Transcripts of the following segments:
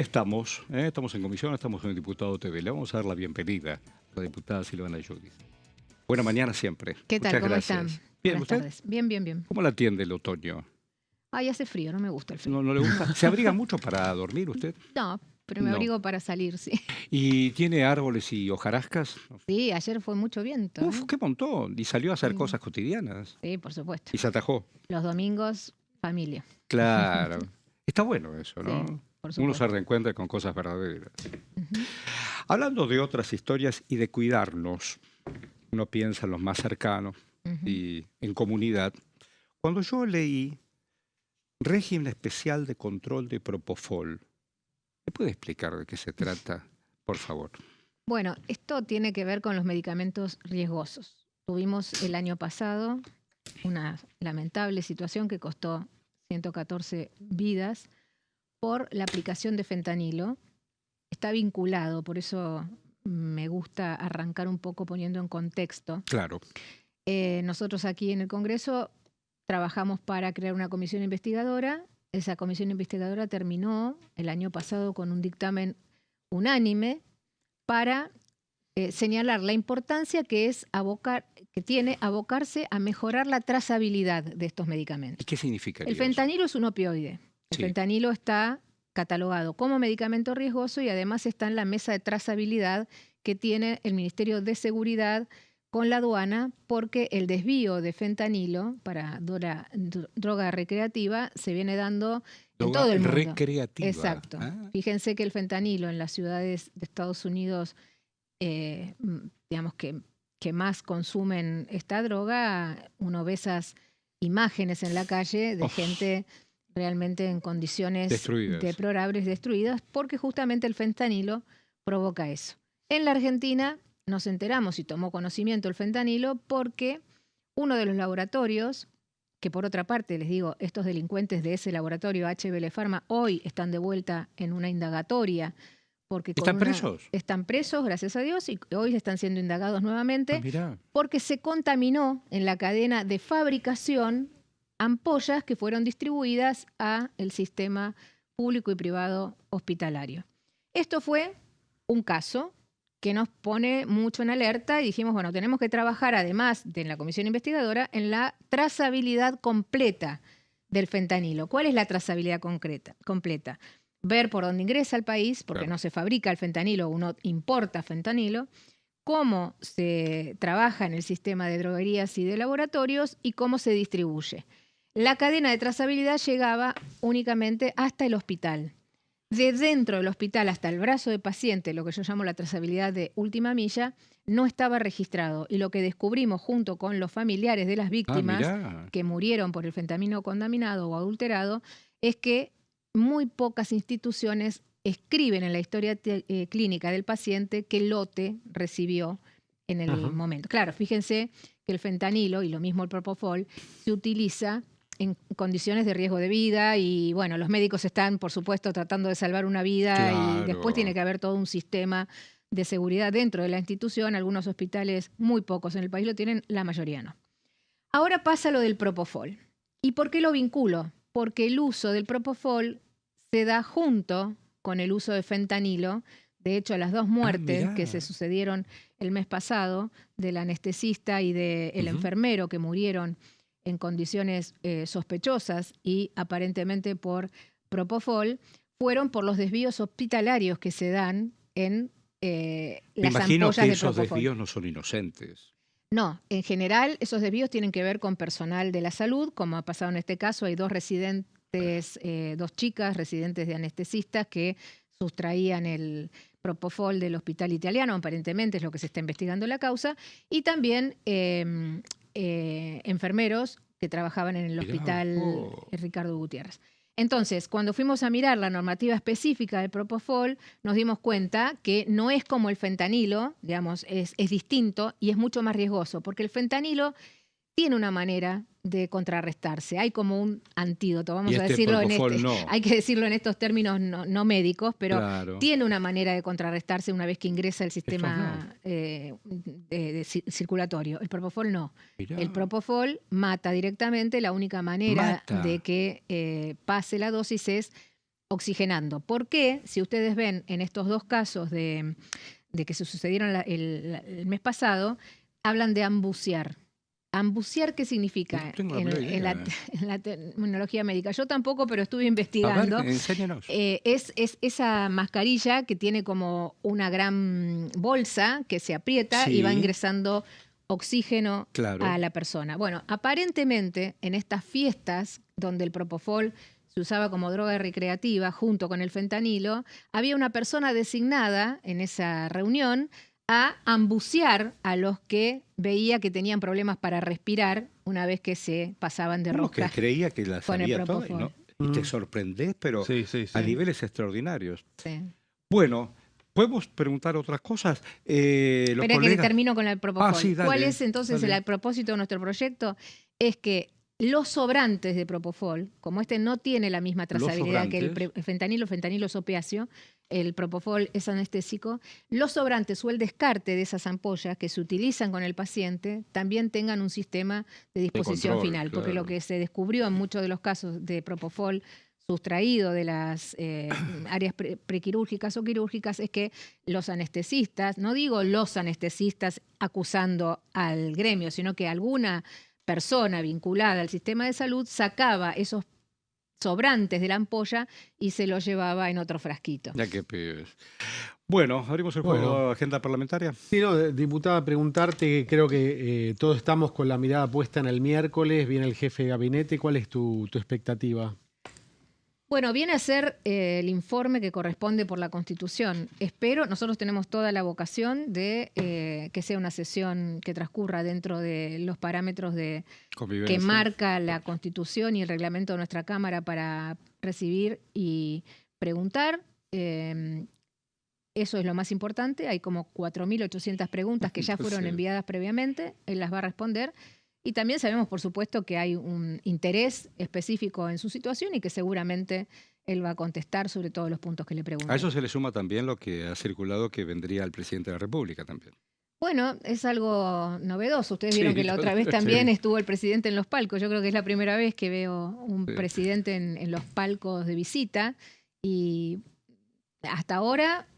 Estamos en comisión, estamos con el diputado TV. Le vamos a dar la bienvenida a la diputada Silvana Yudis. Buena mañana siempre. ¿Qué tal? Muchas ¿Cómo gracias. están? Bien, Buenas ¿usted? tardes. Bien, bien, bien. ¿Cómo la atiende el otoño? Ay, hace frío, no me gusta el frío. ¿No le gusta? ¿Se abriga mucho para dormir usted? No, pero me No. abrigo para salir, sí. ¿Y tiene árboles y hojarascas? Sí, ayer fue mucho viento. Uf, qué montón. Y salió a hacer Sí. cosas cotidianas. Sí, por supuesto. Y se atajó. Los domingos, familia. Claro. Está bueno eso, ¿no? Sí, por Uno supuesto. se reencuentra con cosas verdaderas. Ujú. Hablando de otras historias y de cuidarnos, uno piensa en los más cercanos y en comunidad. Cuando yo leí régimen especial de control de Propofol, ¿me puede explicar de qué se trata, por favor? Bueno, esto tiene que ver con los medicamentos riesgosos. Tuvimos el año pasado una lamentable situación que costó 114 vidas por la aplicación de fentanilo. Está vinculado, por eso me gusta arrancar un poco poniendo en contexto. Claro. Nosotros aquí en el Congreso trabajamos para crear una comisión investigadora. Esa comisión investigadora terminó el año pasado con un dictamen unánime para señalar la importancia que tiene abocarse a mejorar la trazabilidad de estos medicamentos. ¿Y qué significa El eso? fentanilo es un opioide. El Sí. fentanilo está catalogado como medicamento riesgoso y además está en la mesa de trazabilidad que tiene el Ministerio de Seguridad con la aduana, porque el desvío de fentanilo para droga recreativa se viene dando en todo el mundo. Recreativa. Exacto. Ah. Fíjense que el fentanilo en las ciudades de Estados Unidos, digamos que más consumen esta droga, uno ve esas imágenes en la calle de gente realmente en condiciones Destruidas. deplorables, destruidas, porque justamente el fentanilo provoca eso. En la Argentina nos enteramos y tomó conocimiento el fentanilo porque uno de los laboratorios, que por otra parte, les digo, estos delincuentes de ese laboratorio HBL Pharma hoy están de vuelta en una indagatoria. Porque ¿Están presos? Están presos, gracias a Dios, y hoy están siendo indagados nuevamente Mirá. porque se contaminó en la cadena de fabricación ampollas que fueron distribuidas a el sistema público y privado hospitalario. Esto fue un caso que nos pone mucho en alerta y dijimos, bueno, tenemos que trabajar, además de la comisión investigadora, en la trazabilidad completa del fentanilo. ¿Cuál es la trazabilidad completa? Ver por dónde ingresa al país, porque Claro. no se fabrica el fentanilo, uno importa fentanilo, cómo se trabaja en el sistema de droguerías y de laboratorios y cómo se distribuye. La cadena de trazabilidad llegaba únicamente hasta el hospital. De dentro del hospital hasta el brazo de paciente, lo que yo llamo la trazabilidad de última milla, no estaba registrado. Y lo que descubrimos junto con los familiares de las víctimas que murieron por el fentanilo contaminado o adulterado, es que muy pocas instituciones escriben en la historia clínica del paciente qué lote recibió en el momento. Claro, fíjense que el fentanilo, y lo mismo el propofol, se utiliza en condiciones de riesgo de vida y bueno, los médicos están, por supuesto, tratando de salvar una vida. Claro. Y después tiene que haber todo un sistema de seguridad dentro de la institución. Algunos hospitales, muy pocos en el país lo tienen, la mayoría no. Ahora pasa lo del propofol. ¿Y por qué lo vinculo? Porque el uso del propofol se da junto con el uso de fentanilo. De hecho, las dos muertes que se sucedieron el mes pasado, del anestesista y del enfermero que murieron en condiciones sospechosas y aparentemente por propofol, fueron por los desvíos hospitalarios que se dan en las ampollas de propofol. Me imagino que esos desvíos no son inocentes. No, en general esos desvíos tienen que ver con personal de la salud, como ha pasado en este caso. Hay dos residentes, dos chicas residentes de anestesistas que sustraían el propofol del hospital italiano, aparentemente es lo que se está investigando la causa, y también enfermeros que trabajaban en el hospital Ricardo Gutiérrez. Entonces, cuando fuimos a mirar la normativa específica del propofol, nos dimos cuenta que no es como el fentanilo, digamos, es distinto y es mucho más riesgoso, porque el fentanilo tiene una manera de contrarrestarse. Hay como un antídoto, vamos a decirlo hay que decirlo en estos términos no médicos, pero tiene una manera de contrarrestarse una vez que ingresa el sistema circulatorio. El propofol no. Mirá. El propofol mata directamente. La única manera de que pase la dosis es oxigenando. ¿Por qué? Si ustedes ven en estos dos casos de que se sucedieron el mes pasado, hablan de ambucear. ¿Ambucear qué significa No tengo la en, menor en la, idea. en la terminología médica? Yo tampoco, pero estuve A ver, investigando. enséñanos. Es esa mascarilla que tiene como una gran bolsa que se aprieta y va Sí, ingresando oxígeno claro. a la persona. Bueno, aparentemente en estas fiestas donde el propofol se usaba como droga recreativa junto con el fentanilo, había una persona designada en esa reunión a ambucear a los que veía que tenían problemas para respirar una vez que se pasaban de Uno que rosca creía que la con el sabía toda y, propofol. y te sorprendés, pero Sí, sí, a sí. niveles extraordinarios. Sí. Bueno, ¿podemos preguntar otras cosas? Los Espera que colegas... termino con el propofol. sí, ¿Cuál dale, es entonces dale. el propósito de nuestro proyecto? Es que los sobrantes de propofol, como este no tiene la misma Los trazabilidad que sobrantes. el fentanilo es opiáceo, el propofol es anestésico, los sobrantes o el descarte de esas ampollas que se utilizan con el paciente también tengan un sistema de disposición control, final, porque lo claro. que se descubrió en muchos de los casos de propofol sustraído de las áreas prequirúrgicas o quirúrgicas es que los anestesistas, no digo los anestesistas acusando al gremio, sino que alguna persona vinculada al sistema de salud sacaba esos sobrantes de la ampolla y se los llevaba en otro frasquito. Ya que pibes. Bueno, abrimos el juego Bueno. agenda parlamentaria. Sí, no, diputada, preguntarte, creo que todos estamos con la mirada puesta en el miércoles, viene el jefe de gabinete, ¿cuál es tu expectativa? Bueno, viene a ser el informe que corresponde por la Constitución. Espero, nosotros tenemos toda la vocación de que sea una sesión que transcurra dentro de los parámetros que Convivencia. marca la Constitución y el reglamento de nuestra Cámara para recibir y preguntar. Eso es lo más importante. Hay como 4.800 preguntas que ya fueron Sí. enviadas previamente. Él las va a responder. Y también sabemos, por supuesto, que hay un interés específico en su situación y que seguramente él va a contestar sobre todos los puntos que le pregunten. A eso se le suma también lo que ha circulado que vendría el presidente de la República también. Bueno, es algo novedoso. Ustedes vieron que la otra vez sí. también estuvo el presidente en los palcos. Yo creo que es la primera vez que veo un Sí. presidente en los palcos de visita y hasta ahora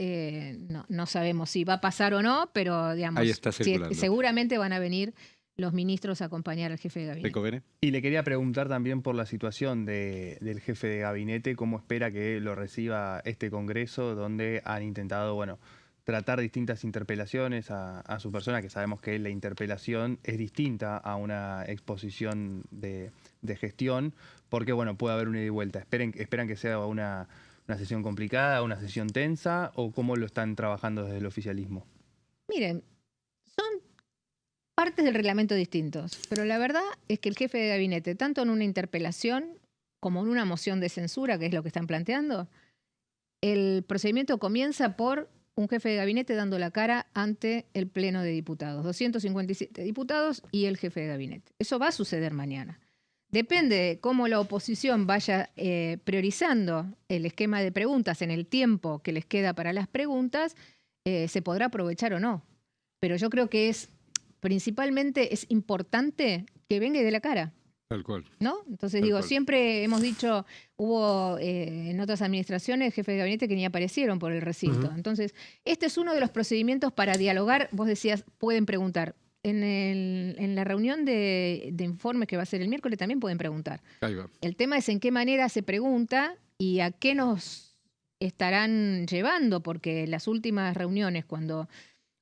no sabemos si va a pasar o no, pero digamos, Ahí está circulando. seguramente van a venir los ministros a acompañar al jefe de gabinete. ¿Becovene? Y le quería preguntar también por la situación del jefe de gabinete, cómo espera que lo reciba este Congreso, donde han intentado, bueno, tratar distintas interpelaciones a su persona, que sabemos que la interpelación es distinta a una exposición de gestión, porque, bueno, puede haber una ida y vuelta. ¿Esperan que sea una sesión complicada, una sesión tensa, o cómo lo están trabajando desde el oficialismo? Miren, son partes del reglamento distintos, pero la verdad es que el jefe de gabinete, tanto en una interpelación como en una moción de censura, que es lo que están planteando, el procedimiento comienza por un jefe de gabinete dando la cara ante el Pleno de Diputados, 257 diputados y el jefe de gabinete. Eso va a suceder mañana. Depende de cómo la oposición vaya priorizando el esquema de preguntas en el tiempo que les queda para las preguntas, se podrá aprovechar o no. Pero yo creo que principalmente es importante que venga y dé la cara, Tal cual. ¿no? Entonces Tal digo, cual. siempre hemos dicho, hubo en otras administraciones jefes de gabinete que ni aparecieron por el recinto. Ujú. Entonces, este es uno de los procedimientos para dialogar. Vos decías, pueden preguntar. En la reunión de informes que va a ser el miércoles también pueden preguntar. Ahí va. El tema es en qué manera se pregunta y a qué nos estarán llevando, porque las últimas reuniones, cuando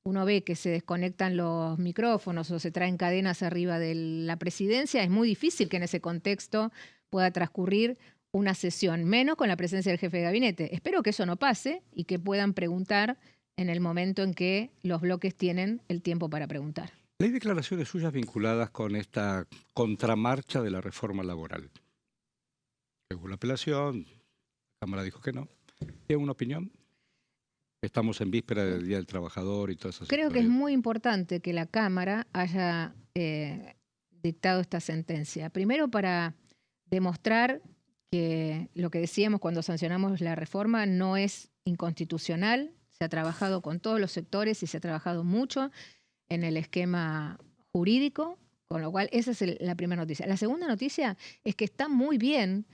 uno ve que se desconectan los micrófonos o se traen cadenas arriba de la presidencia, es muy difícil que en ese contexto pueda transcurrir una sesión, menos con la presencia del jefe de gabinete. Espero que eso no pase y que puedan preguntar en el momento en que los bloques tienen el tiempo para preguntar. Hay declaraciones suyas vinculadas con esta contramarcha de la reforma laboral. Hubo la apelación, la Cámara dijo que no. ¿Tiene una opinión? Estamos en víspera del Día del Trabajador y todas esas Creo que es historias. muy importante que la Cámara haya dictado esta sentencia. Primero para demostrar que lo que decíamos cuando sancionamos la reforma no es inconstitucional. Se ha trabajado con todos los sectores y se ha trabajado mucho en el esquema jurídico, con lo cual esa es la primera noticia. La segunda noticia es que está muy bien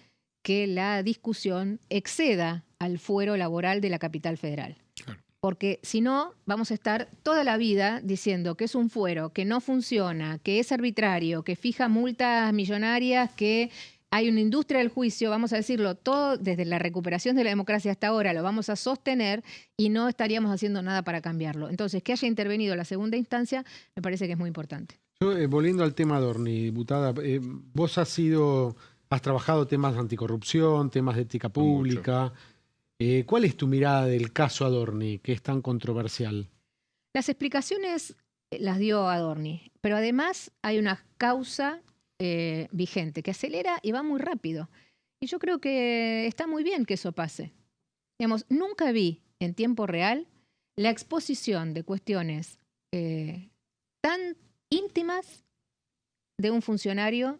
que la discusión exceda al fuero laboral de la capital federal. Claro. Porque si no, vamos a estar toda la vida diciendo que es un fuero, que no funciona, que es arbitrario, que fija multas millonarias, que hay una industria del juicio, vamos a decirlo, todo desde la recuperación de la democracia hasta ahora lo vamos a sostener y no estaríamos haciendo nada para cambiarlo. Entonces, que haya intervenido la segunda instancia me parece que es muy importante. Yo, volviendo al tema Adorni, diputada, vos has trabajado temas de anticorrupción, temas de ética pública. ¿Cuál es tu mirada del caso Adorni, que es tan controversial? Las explicaciones las dio Adorni, pero además hay una causa vigente que acelera y va muy rápido. Y yo creo que está muy bien que eso pase. Digamos, nunca vi en tiempo real la exposición de cuestiones tan íntimas de un funcionario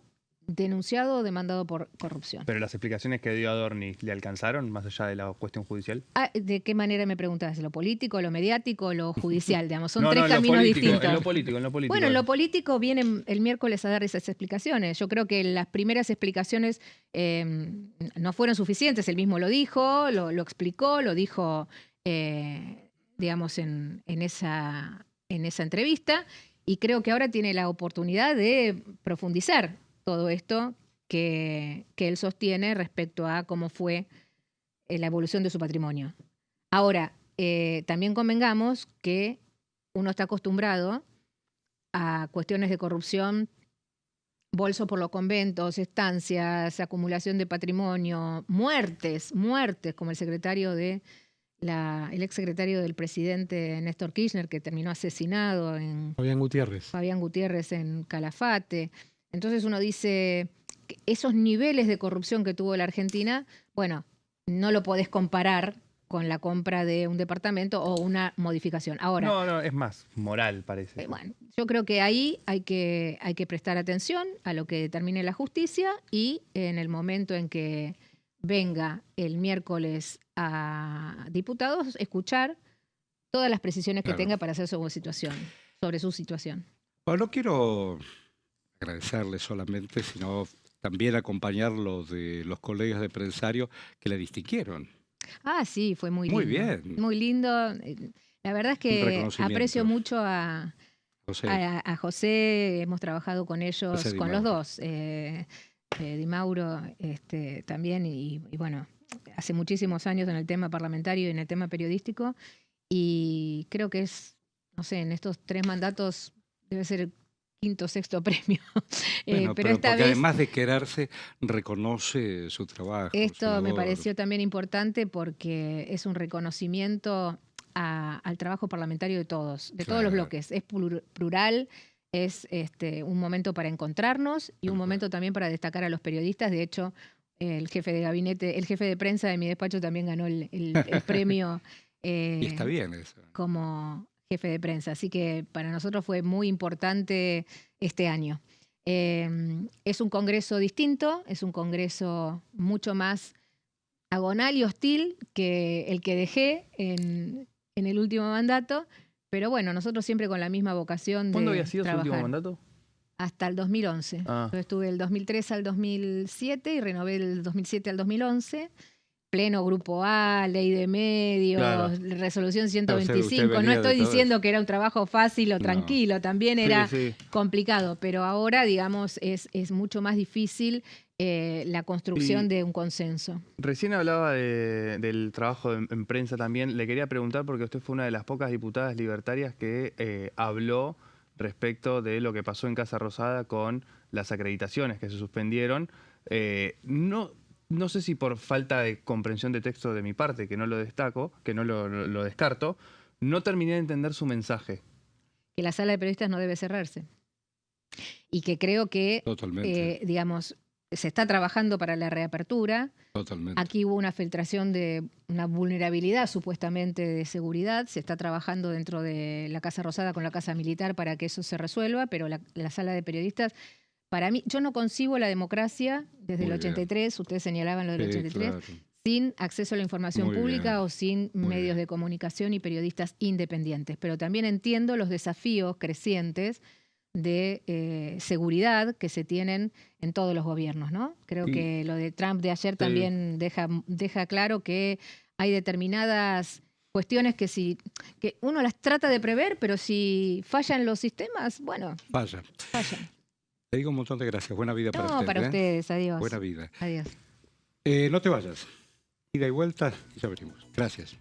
denunciado o demandado por corrupción. Pero las explicaciones que dio Adorni, ¿le alcanzaron más allá de la cuestión judicial? ¿De qué manera me preguntás? ¿Lo político, lo mediático, lo judicial? Digamos, son No, tres no, caminos distintos. En lo político. Bueno, en lo político vienen el miércoles a dar esas explicaciones. Yo creo que las primeras explicaciones no fueron suficientes. Él mismo lo dijo, lo explicó, lo dijo, digamos, en esa entrevista. Y creo que ahora tiene la oportunidad de profundizar todo esto que él sostiene respecto a cómo fue la evolución de su patrimonio. Ahora, también convengamos que uno está acostumbrado a cuestiones de corrupción, bolso por los conventos, estancias, acumulación de patrimonio, muertes, como el exsecretario del presidente Néstor Kirchner, que terminó asesinado en Fabián Gutiérrez en Calafate. Entonces uno dice que esos niveles de corrupción que tuvo la Argentina, bueno, no lo podés comparar con la compra de un departamento o una modificación. Ahora, No, es más moral, parece. bueno, yo creo que ahí hay que prestar atención a lo que determine la justicia y en el momento en que venga el miércoles a diputados, escuchar todas las precisiones que tenga para hacer sobre su situación. Bueno, no quiero agradecerle solamente, sino también acompañarlo de los colegas de Prensario que le distinguieron. Ah, sí, fue muy lindo. Muy bien. Muy lindo. La verdad es que aprecio mucho a José. Hemos trabajado con ellos, con los dos. Di Mauro también. Y bueno, hace muchísimos años en el tema parlamentario y en el tema periodístico. Y creo que no sé, en estos 3 mandatos debe ser el 5º o 6º premio. Bueno, pero esta porque vez, además de quererse, reconoce su trabajo. Esto me pareció también importante porque es un reconocimiento al trabajo parlamentario de todos los bloques. Es plural, es un momento para encontrarnos y un momento también para destacar a los periodistas. De hecho, el jefe de prensa de mi despacho también ganó el premio. Y está bien eso. Como jefe de prensa. Así que para nosotros fue muy importante este año. Es un congreso distinto, es un congreso mucho más agonal y hostil que el que dejé en el último mandato, pero bueno, nosotros siempre con la misma vocación de ¿Cuándo había sido trabajar. su último mandato? Hasta el 2011. Yo estuve del 2003 al 2007 y renové del 2007 al 2011. Pleno Grupo A, Ley de Medios, claro. Resolución 125. No estoy diciendo que era un trabajo fácil o tranquilo, también era complicado, pero ahora, digamos, es mucho más difícil la construcción de un consenso. Recién hablaba del trabajo en prensa también. Le quería preguntar, porque usted fue una de las pocas diputadas libertarias que habló respecto de lo que pasó en Casa Rosada con las acreditaciones que se suspendieron. No sé si por falta de comprensión de texto de mi parte, que no lo destaco, que no lo descarto, no terminé de entender su mensaje. Que la sala de periodistas no debe cerrarse. Y que creo que, digamos, se está trabajando para la reapertura. Totalmente. Aquí hubo una filtración de una vulnerabilidad supuestamente de seguridad. Se está trabajando dentro de la Casa Rosada con la Casa Militar para que eso se resuelva, pero la sala de periodistas... Para mí, yo no concibo la democracia desde el 83, ustedes señalaban lo del 83, claro, sin acceso a la información pública o sin medios de comunicación y periodistas independientes. Pero también entiendo los desafíos crecientes de seguridad que se tienen en todos los gobiernos, ¿no? Creo que lo de Trump de ayer también deja claro que hay determinadas cuestiones que uno las trata de prever, pero si fallan los sistemas, bueno, fallan. Te digo un montón de gracias. Buena vida para ustedes. No, para ustedes. Adiós. Buena vida. Adiós. No te vayas. Ida y vuelta y ya venimos. Gracias.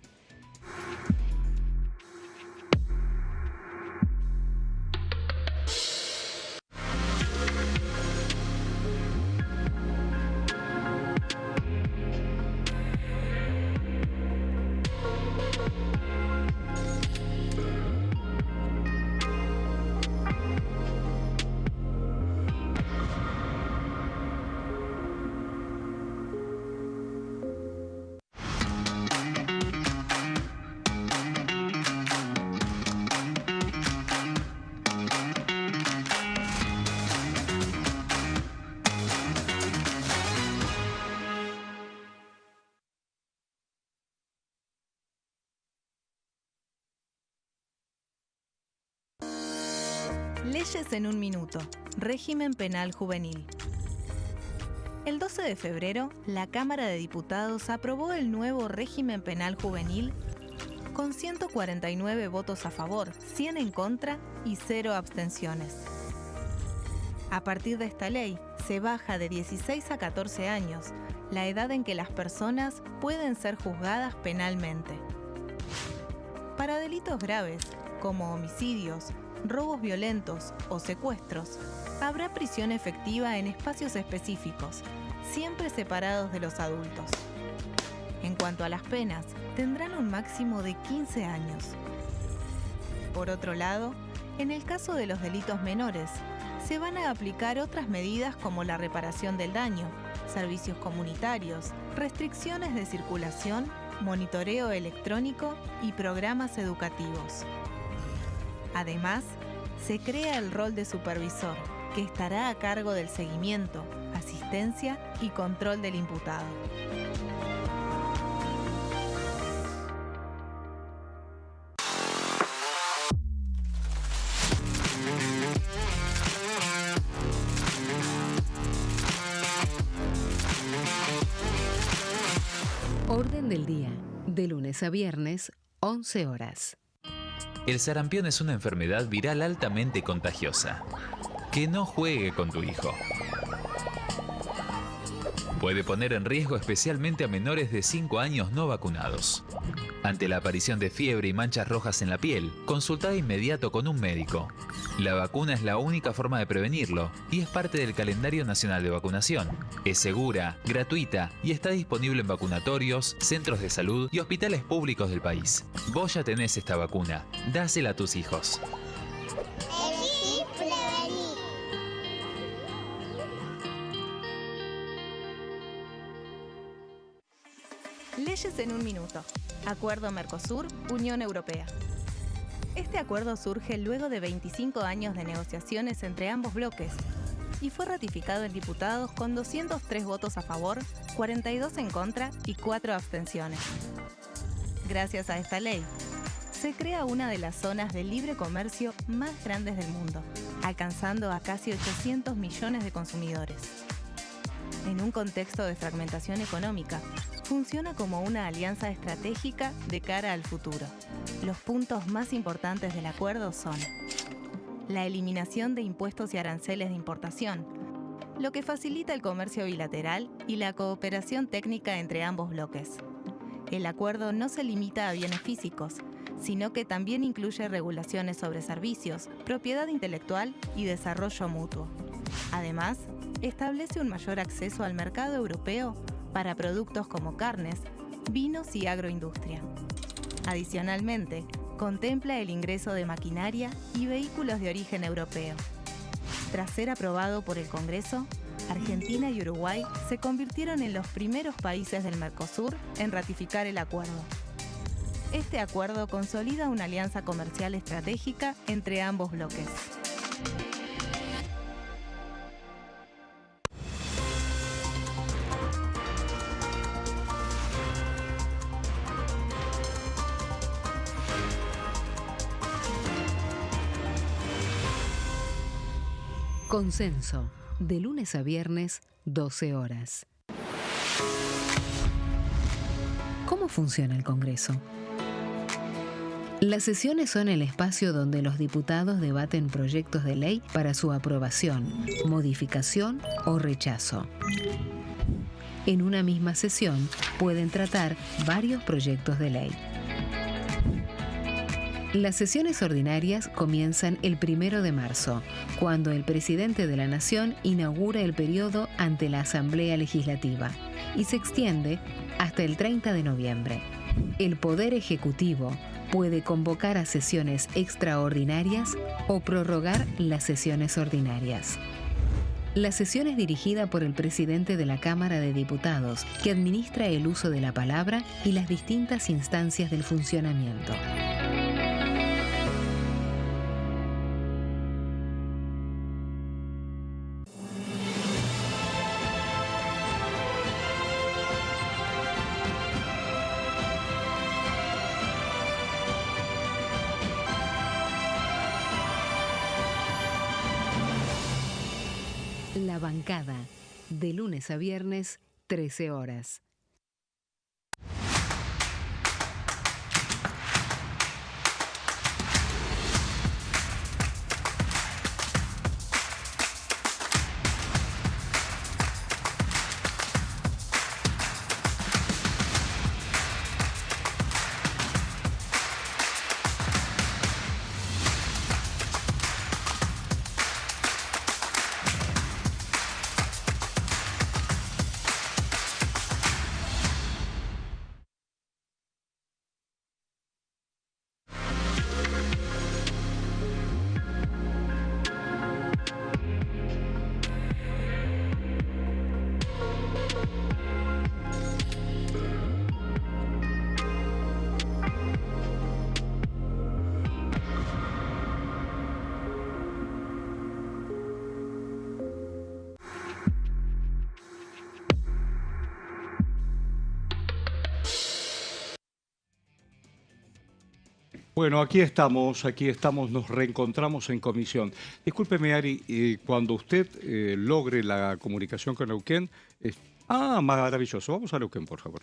Leyes en un minuto. Régimen penal juvenil. El 12 de febrero, la Cámara de Diputados aprobó el nuevo régimen penal juvenil con 149 votos a favor, 100 en contra y 0 abstenciones. A partir de esta ley, se baja de 16 a 14 años la edad en que las personas pueden ser juzgadas penalmente. Para delitos graves, como homicidios, robos violentos o secuestros, habrá prisión efectiva en espacios específicos, siempre separados de los adultos. En cuanto a las penas, tendrán un máximo de 15 años. Por otro lado, en el caso de los delitos menores, se van a aplicar otras medidas como la reparación del daño, servicios comunitarios, restricciones de circulación, monitoreo electrónico y programas educativos. Además, se crea el rol de supervisor, que estará a cargo del seguimiento, asistencia y control del imputado. Orden del día, de lunes a viernes, 11 horas. El sarampión es una enfermedad viral altamente contagiosa. Que no juegue con tu hijo. Puede poner en riesgo especialmente a menores de 5 años no vacunados. Ante la aparición de fiebre y manchas rojas en la piel, consulta de inmediato con un médico. La vacuna es la única forma de prevenirlo y es parte del calendario nacional de vacunación. Es segura, gratuita y está disponible en vacunatorios, centros de salud y hospitales públicos del país. Vos ya tenés esta vacuna. Dásela a tus hijos. Elegí prevenir. Leyes en un minuto. Acuerdo Mercosur-Unión Europea. Este acuerdo surge luego de 25 años de negociaciones entre ambos bloques y fue ratificado en diputados con 203 votos a favor, 42 en contra y 4 abstenciones. Gracias a esta ley, se crea una de las zonas de libre comercio más grandes del mundo, alcanzando a casi 800 millones de consumidores. En un contexto de fragmentación económica, funciona como una alianza estratégica de cara al futuro. Los puntos más importantes del acuerdo son la eliminación de impuestos y aranceles de importación, lo que facilita el comercio bilateral y la cooperación técnica entre ambos bloques. El acuerdo no se limita a bienes físicos, sino que también incluye regulaciones sobre servicios, propiedad intelectual y desarrollo mutuo. Además, establece un mayor acceso al mercado europeo para productos como carnes, vinos y agroindustria. Adicionalmente, contempla el ingreso de maquinaria y vehículos de origen europeo. Tras ser aprobado por el Congreso, Argentina y Uruguay se convirtieron en los primeros países del Mercosur en ratificar el acuerdo. Este acuerdo consolida una alianza comercial estratégica entre ambos bloques. Consenso, de lunes a viernes, 12 horas. ¿Cómo funciona el Congreso? Las sesiones son el espacio donde los diputados debaten proyectos de ley para su aprobación, modificación o rechazo. En una misma sesión pueden tratar varios proyectos de ley. Las sesiones ordinarias comienzan el 1 de marzo, cuando el presidente de la Nación inaugura el periodo ante la Asamblea Legislativa y se extiende hasta el 30 de noviembre. El Poder Ejecutivo puede convocar a sesiones extraordinarias o prorrogar las sesiones ordinarias. La sesión es dirigida por el presidente de la Cámara de Diputados, que administra el uso de la palabra y las distintas instancias del funcionamiento. La bancada, de lunes a viernes, 13 horas. Bueno, aquí estamos, nos reencontramos en comisión. Discúlpeme, Ari, cuando usted logre la comunicación con Neuquén... maravilloso. Vamos a Neuquén, por favor.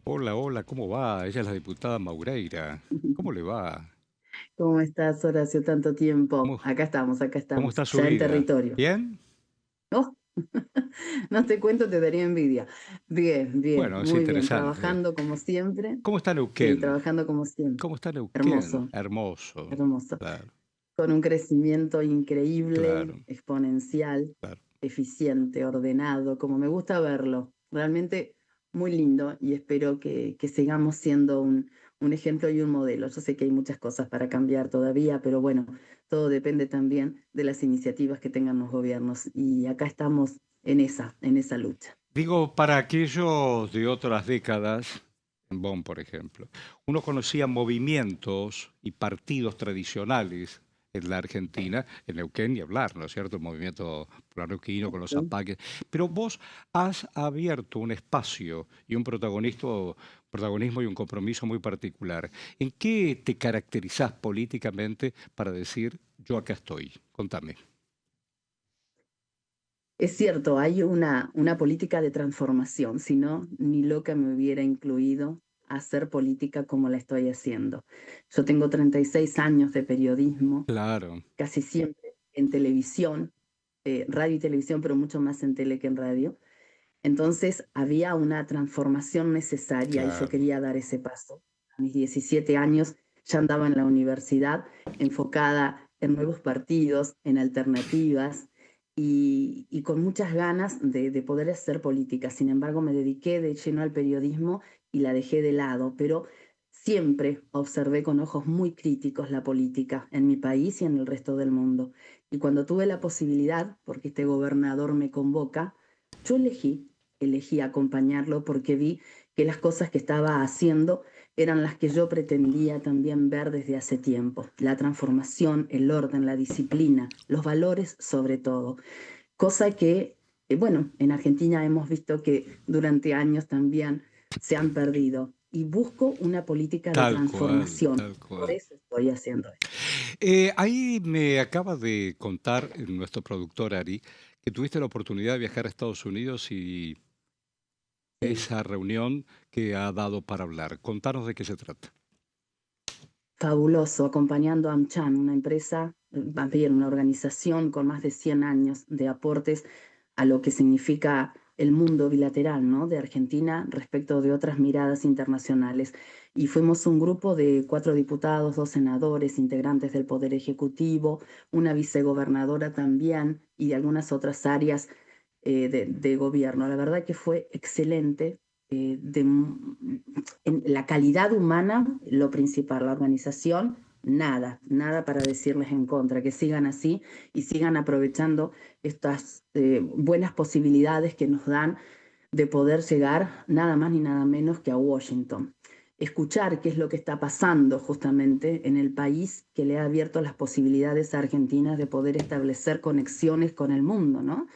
Hola, hola, ¿cómo va? Ella es la diputada Maureira. ¿Cómo le va? ¿Cómo estás, Horacio? Tanto tiempo. ¿Cómo, Acá estamos, cómo está su ya en vida? territorio. ¿Bien? Oh, no te cuento, te daría envidia. Bien, Bueno, es muy bien, interesante. trabajando como siempre. ¿Cómo está Sí, Neuquén? trabajando como siempre. ¿Cómo está Neuquén? Hermoso, Hermoso, hermoso. claro, Con un crecimiento increíble, claro, exponencial, claro. eficiente, ordenado, como me gusta verlo. Realmente muy lindo y espero que sigamos siendo un ejemplo y un modelo. Yo sé que hay muchas cosas para cambiar todavía, pero bueno, todo depende también de las iniciativas que tengan los gobiernos. Y acá estamos en esa lucha. Digo, para aquellos de otras décadas, en Bonn, por ejemplo, uno conocía movimientos y partidos tradicionales en la Argentina, en Neuquén ni hablar, ¿no es cierto? El movimiento popular neuquino con los ¿Sí? zapaques. Pero vos has abierto un espacio y un protagonismo y un compromiso muy particular. ¿En qué te caracterizás políticamente para decir, yo acá estoy? Contame. Es cierto, hay una política de transformación, si no, ni loca me hubiera incluido a hacer política como la estoy haciendo. Yo tengo 36 años de periodismo, Claro, casi siempre en televisión, radio y televisión, pero mucho más en tele que en radio. Entonces había una transformación necesaria y yo claro. quería dar ese paso. A mis 17 años ya andaba en la universidad enfocada en nuevos partidos, en alternativas y con muchas ganas de poder hacer política. Sin embargo, me dediqué de lleno al periodismo y la dejé de lado, pero siempre observé con ojos muy críticos la política en mi país y en el resto del mundo. Y cuando tuve la posibilidad, porque este gobernador me convoca, yo elegí acompañarlo porque vi que las cosas que estaba haciendo eran las que yo pretendía también ver desde hace tiempo. La transformación, el orden, la disciplina, los valores sobre todo. Cosa que, bueno, en Argentina hemos visto que durante años también se han perdido. Y busco una política de Tal cual, transformación. tal cual. Por eso estoy haciendo esto. Ahí me acaba de contar nuestro productor Ari que tuviste la oportunidad de viajar a Estados Unidos y Sí. esa reunión que ha dado para hablar. Contanos de qué se trata. Fabuloso, acompañando a AmCham, una empresa, bien, una organización con más de 100 años de aportes a lo que significa el mundo bilateral, ¿no? De Argentina respecto de otras miradas internacionales. Y fuimos un grupo de 4 diputados, 2 senadores, integrantes del Poder Ejecutivo, una vicegobernadora también y de algunas otras áreas de gobierno. La verdad que fue excelente. En la calidad humana, lo principal, la organización, nada para decirles en contra, que sigan así y sigan aprovechando estas buenas posibilidades que nos dan de poder llegar nada más ni nada menos que a Washington. Escuchar qué es lo que está pasando justamente en el país que le ha abierto las posibilidades a Argentina de poder establecer conexiones con el mundo, ¿no?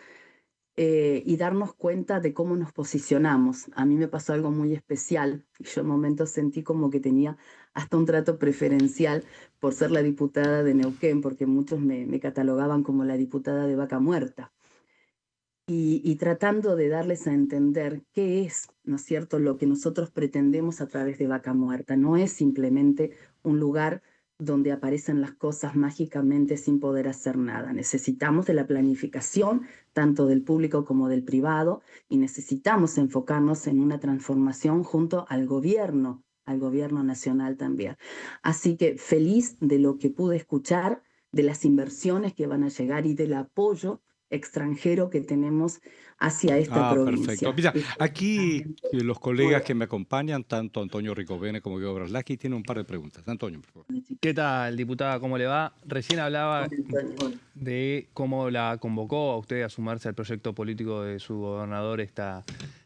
Y darnos cuenta de cómo nos posicionamos. A mí me pasó algo muy especial. Yo en momentos sentí como que tenía hasta un trato preferencial por ser la diputada de Neuquén, porque muchos me catalogaban como la diputada de Vaca Muerta. Y tratando de darles a entender qué es, ¿no es cierto?, lo que nosotros pretendemos a través de Vaca Muerta. No es simplemente un lugar donde aparecen las cosas mágicamente sin poder hacer nada. Necesitamos de la planificación, tanto del público como del privado, y necesitamos enfocarnos en una transformación junto al gobierno nacional también. Así que feliz de lo que pude escuchar, de las inversiones que van a llegar y del apoyo extranjero que tenemos hacia esta provincia. Perfecto. Mira, aquí los colegas que me acompañan, tanto Antonio Ricovene como Guido Braslaki, tienen un par de preguntas. Antonio, por favor. ¿Qué tal, diputada? ¿Cómo le va? Recién hablaba de cómo la convocó a usted a sumarse al proyecto político de su gobernador, esta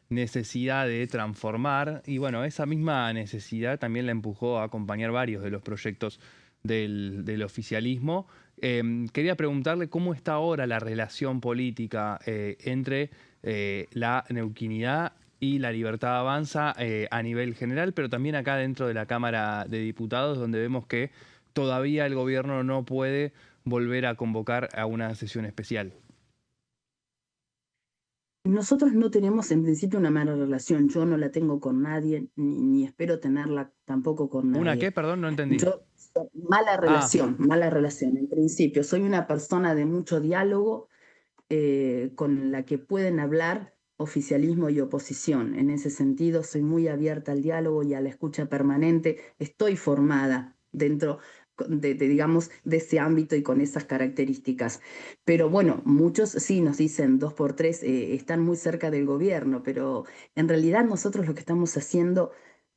necesidad de transformar. Y bueno, esa misma necesidad también la empujó a acompañar varios de los proyectos del oficialismo. Quería preguntarle cómo está ahora la relación política entre la neuquinidad y la Libertad Avanza a nivel general, pero también acá dentro de la Cámara de Diputados, donde vemos que todavía el gobierno no puede volver a convocar a una sesión especial. Nosotros no tenemos en principio una mala relación. Yo no la tengo con nadie, ni espero tenerla tampoco con nadie. ¿Una qué? Perdón, no entendí. Mala relación. En principio, soy una persona de mucho diálogo con la que pueden hablar oficialismo y oposición. En ese sentido, soy muy abierta al diálogo y a la escucha permanente. Estoy formada dentro digamos, de ese ámbito y con esas características. Pero bueno, muchos sí nos dicen 2x3, están muy cerca del gobierno, pero en realidad nosotros lo que estamos haciendo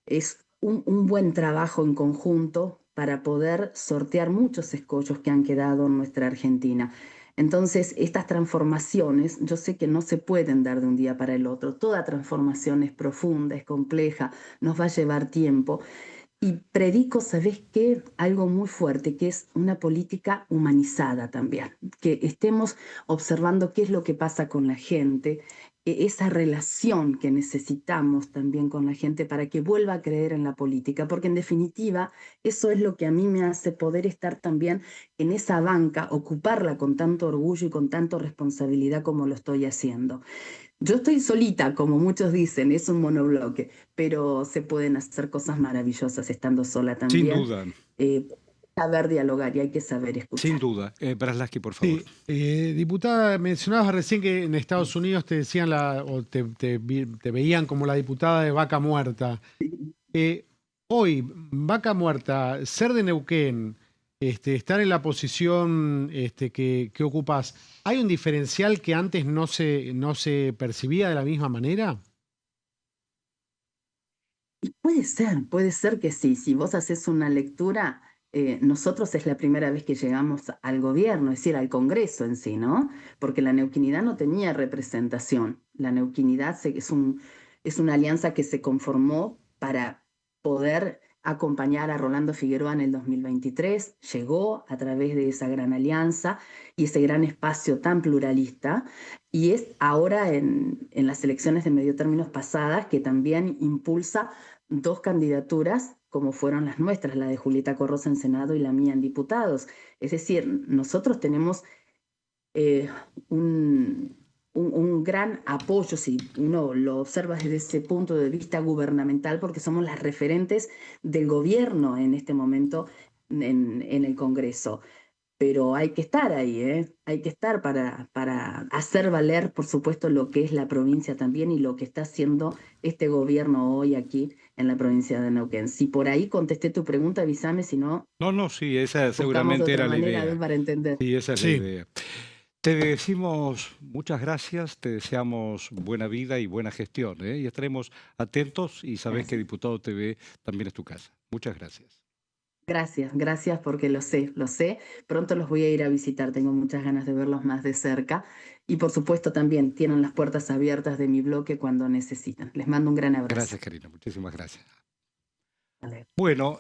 es un buen trabajo en conjunto para poder sortear muchos escollos que han quedado en nuestra Argentina. Entonces, estas transformaciones, yo sé que no se pueden dar de un día para el otro. Toda transformación es profunda, es compleja, nos va a llevar tiempo. Y predico, ¿sabés qué? Algo muy fuerte, que es una política humanizada también. Que estemos observando qué es lo que pasa con la gente, esa relación que necesitamos también con la gente para que vuelva a creer en la política, porque en definitiva eso es lo que a mí me hace poder estar también en esa banca, ocuparla con tanto orgullo y con tanta responsabilidad como lo estoy haciendo. Yo estoy solita, como muchos dicen, es un monobloque, pero se pueden hacer cosas maravillosas estando sola también. Sin duda. Saber dialogar y hay que saber escuchar. Sin duda. Braslaki, por favor. Sí, diputada, mencionabas recién que en Estados Unidos te decían te veían como la diputada de Vaca Muerta. Hoy, Vaca Muerta, ser de Neuquén, estar en la posición que ocupas, ¿hay un diferencial que antes no se percibía de la misma manera? Y puede ser que sí. Si vos haces una lectura, nosotros es la primera vez que llegamos al gobierno, es decir, al Congreso en sí, ¿no? Porque la neuquinidad no tenía representación. La neuquinidad es una alianza que se conformó para poder acompañar a Rolando Figueroa en el 2023, llegó a través de esa gran alianza y ese gran espacio tan pluralista, y es ahora en las elecciones de medio términos pasadas que también impulsa 2 candidaturas, como fueron las nuestras, la de Julieta Corrosa en Senado y la mía en diputados. Es decir, nosotros tenemos un gran apoyo, si uno lo observa desde ese punto de vista gubernamental, porque somos las referentes del gobierno en este momento en el Congreso. Pero hay que estar ahí, hay que estar para hacer valer, por supuesto, lo que es la provincia también y lo que está haciendo este gobierno hoy aquí en la provincia de Neuquén. Si por ahí contesté tu pregunta, avísame, si no... No, sí, esa seguramente era la idea. Para entender. Sí, esa es la idea. Te decimos muchas gracias, te deseamos buena vida y buena gestión, y estaremos atentos y sabés que Diputado TV también es tu casa. Muchas gracias. Gracias porque lo sé. Pronto los voy a ir a visitar, tengo muchas ganas de verlos más de cerca. Y por supuesto también tienen las puertas abiertas de mi bloque cuando necesitan. Les mando un gran abrazo. Gracias, Karina, muchísimas gracias. Vale. Bueno,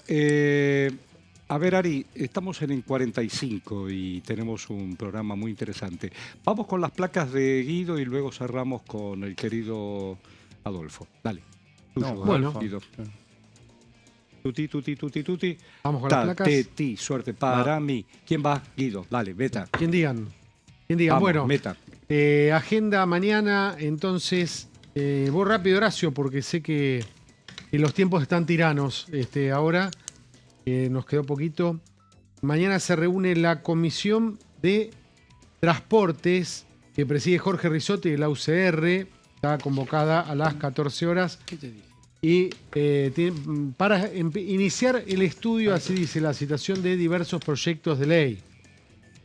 a ver, Ari, estamos en 45 y tenemos un programa muy interesante. Vamos con las placas de Guido y luego cerramos con el querido Adolfo. Dale. Tuyo, bueno. Guido. Tuti. Vamos con las placas. Suerte para mí. ¿Quién va? Guido. Dale, meta. ¿Quién digan? Vamos, bueno, meta. Agenda mañana, entonces, voy rápido, Horacio, porque sé que los tiempos están tiranos ahora. Nos quedó poquito. Mañana se reúne la Comisión de Transportes que preside Jorge Rizotti de la UCR. Está convocada a las 14 horas. ¿Qué te dije? Y para iniciar el estudio, así dice la citación, de diversos proyectos de ley.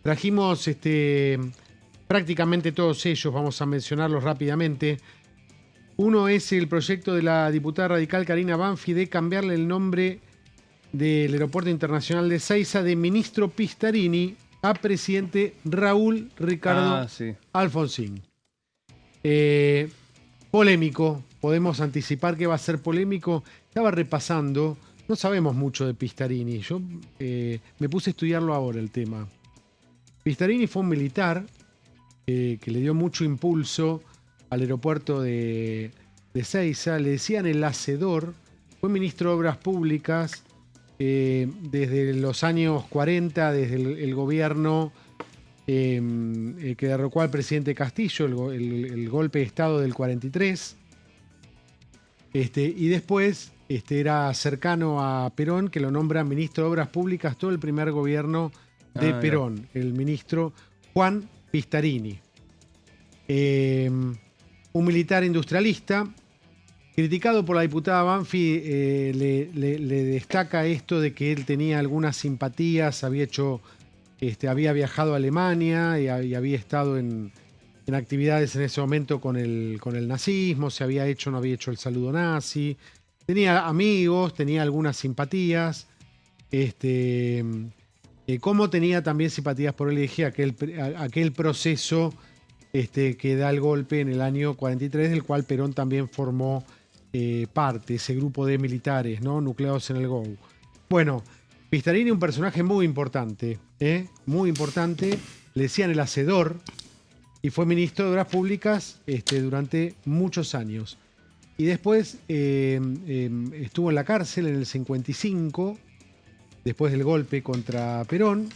Trajimos prácticamente todos ellos, vamos a mencionarlos rápidamente. Uno es el proyecto de la diputada radical Karina Banfi de cambiarle el nombre del Aeropuerto Internacional de Ezeiza de ministro Pistarini a presidente Raúl Ricardo Alfonsín. Polémico, podemos anticipar que va a ser polémico. Estaba repasando, no sabemos mucho de Pistarini. Yo me puse a estudiarlo ahora el tema. Pistarini fue un militar que le dio mucho impulso al aeropuerto de Ezeiza. Le decían el hacedor. Fue ministro de Obras Públicas desde los años 40, desde el gobierno que derrocó al presidente Castillo, el golpe de Estado del 43. Y después era cercano a Perón, que lo nombra ministro de Obras Públicas todo el primer gobierno de Perón, el ministro Juan Pistarini. Un militar industrialista, criticado por la diputada Banfi, le destaca esto de que él tenía algunas simpatías, había viajado a Alemania y había estado en actividades en ese momento con el nazismo, no había hecho el saludo nazi, tenía amigos, tenía algunas simpatías, como tenía también simpatías por él, dije, aquel proceso que da el golpe en el año 43, del cual Perón también formó parte, ese grupo de militares, ¿no?, nucleados en el GOU. Bueno, Pistarini, un personaje muy importante, muy importante, le decían el hacedor, y fue ministro de Obras Públicas durante muchos años. Y después estuvo en la cárcel en el 55, después del golpe contra Perón.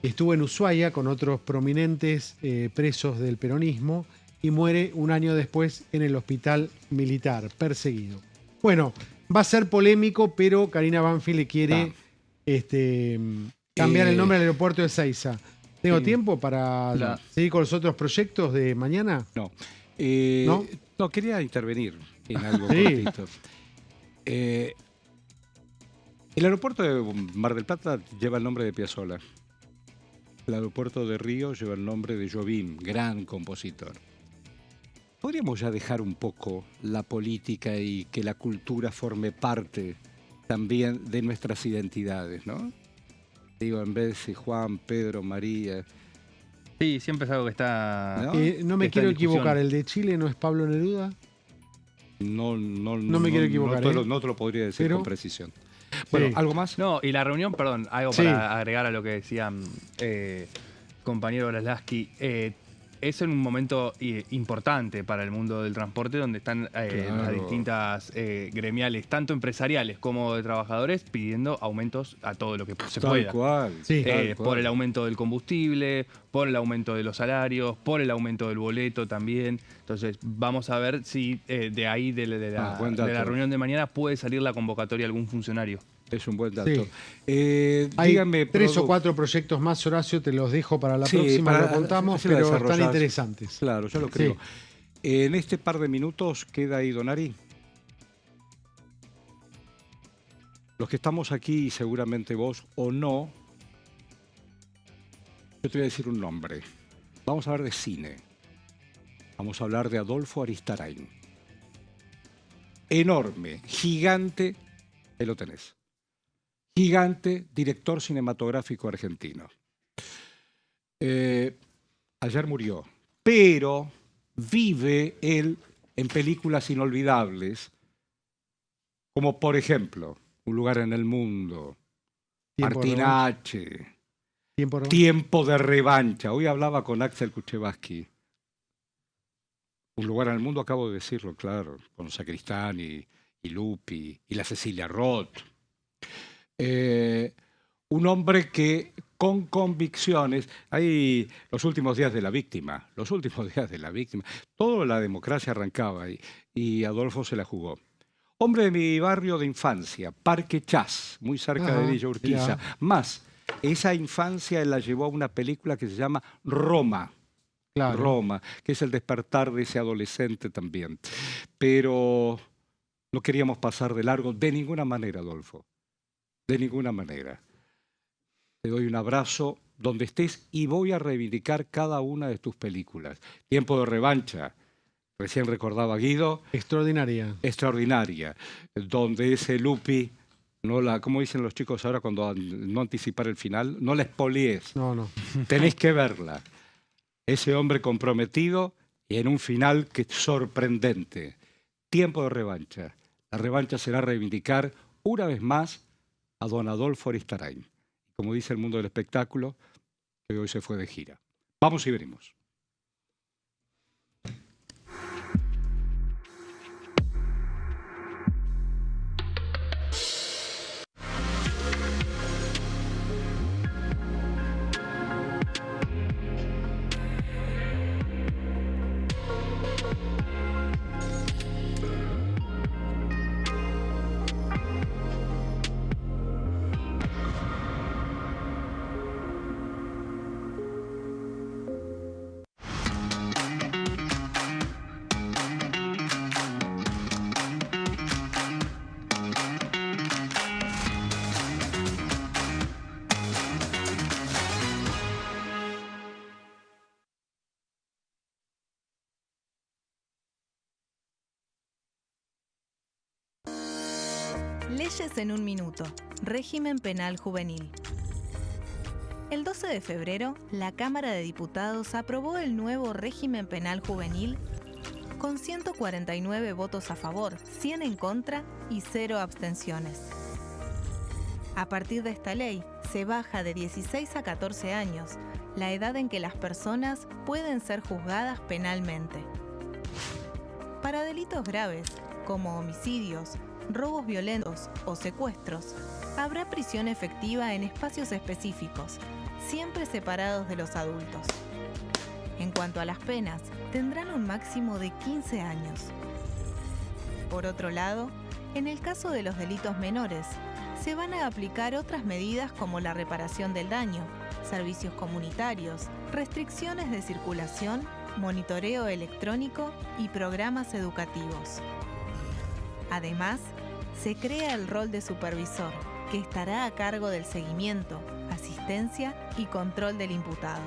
Estuvo en Ushuaia con otros prominentes presos del peronismo y muere un año después en el hospital militar, perseguido. Bueno, va a ser polémico, pero Karina Banfi le quiere cambiar el nombre al aeropuerto de Ezeiza. ¿Tengo tiempo para seguir con los otros proyectos de mañana? No. ¿No? No, quería intervenir en algo cortito. El aeropuerto de Mar del Plata lleva el nombre de Piazzolla. El aeropuerto de Río lleva el nombre de Jobim, gran compositor. ¿Podríamos ya dejar un poco la política y que la cultura forme parte también de nuestras identidades, ¿no? Digo, en vez de Juan, Pedro, María. Sí, siempre es algo que está... No me quiero equivocar, ¿el de Chile no es Pablo Neruda? No me quiero equivocar. No te lo podría decir con precisión. Bueno, Sí. ¿algo más? No, y la reunión, perdón, algo Sí. para agregar a lo que decía compañero Brailovsky. Es en un momento importante para el mundo del transporte, donde están las Claro. distintas gremiales, tanto empresariales como de trabajadores, pidiendo aumentos a todo lo que se Tal pueda. cual. Sí. tal cual. Por el aumento del combustible, por el aumento de los salarios, por el aumento del boleto también. Entonces, vamos a ver si de ahí, de buen dato. la reunión de mañana, puede salir la convocatoria de algún funcionario. Es un buen dato. Sí. Hay Dígame, 3 o 4 proyectos más, Horacio, te los dejo para la Sí, próxima, para- lo contamos, se la pero están desarrollás. interesantes. Claro, yo lo creo. Sí. En este par de minutos queda ahí Donari. Los que estamos aquí, y seguramente vos o no, yo te voy a decir un nombre. Vamos a hablar de cine. Vamos a hablar de Adolfo Aristarain. Enorme, gigante, ahí lo tenés. Gigante, director cinematográfico argentino. Ayer murió, pero vive él en películas inolvidables, como por ejemplo, Un lugar en el mundo, Tiempo de Martín revancha. H., Tiempo de Tiempo de revancha. Hoy hablaba con Axel Kuchevaski. Un lugar en el mundo, acabo de decirlo, claro, con Sacristán y Lupi y la Cecilia Roth. Un hombre que con convicciones, hay los últimos días de la víctima, toda la democracia arrancaba ahí y Adolfo se la jugó. Hombre de mi barrio de infancia, Parque Chas, muy cerca Ajá, de Villa Urquiza. ya. Más, esa infancia él la llevó a una película que se llama Roma. Claro. Roma, que es el despertar de ese adolescente también. Pero no queríamos pasar de largo de ninguna manera, Adolfo. De ninguna manera. Te doy un abrazo donde estés y voy a reivindicar cada una de tus películas. Tiempo de revancha, recién recordaba Guido, Extraordinaria. extraordinaria, donde ese Lupi, como dicen los chicos ahora cuando no anticipar el final, no la espolies, No. tenés que verla. Ese hombre comprometido y en un final que es sorprendente. Tiempo de revancha. La revancha será reivindicar una vez más a don Adolfo Aristarain. Como dice el mundo del espectáculo, que hoy se fue de gira. Vamos y venimos. Leyes en un minuto. Régimen penal juvenil. El 12 de febrero, la Cámara de Diputados aprobó el nuevo régimen penal juvenil con 149 votos a favor, 100 en contra y 0 abstenciones. A partir de esta ley, se baja de 16 a 14 años la edad en que las personas pueden ser juzgadas penalmente. Para delitos graves, como homicidios, robos violentos o secuestros, habrá prisión efectiva en espacios específicos, siempre separados de los adultos. En cuanto a las penas, tendrán un máximo de 15 años. Por otro lado, en el caso de los delitos menores, se van a aplicar otras medidas como la reparación del daño, servicios comunitarios, restricciones de circulación, monitoreo electrónico y programas educativos. Además, se crea el rol de supervisor, que estará a cargo del seguimiento, asistencia y control del imputado.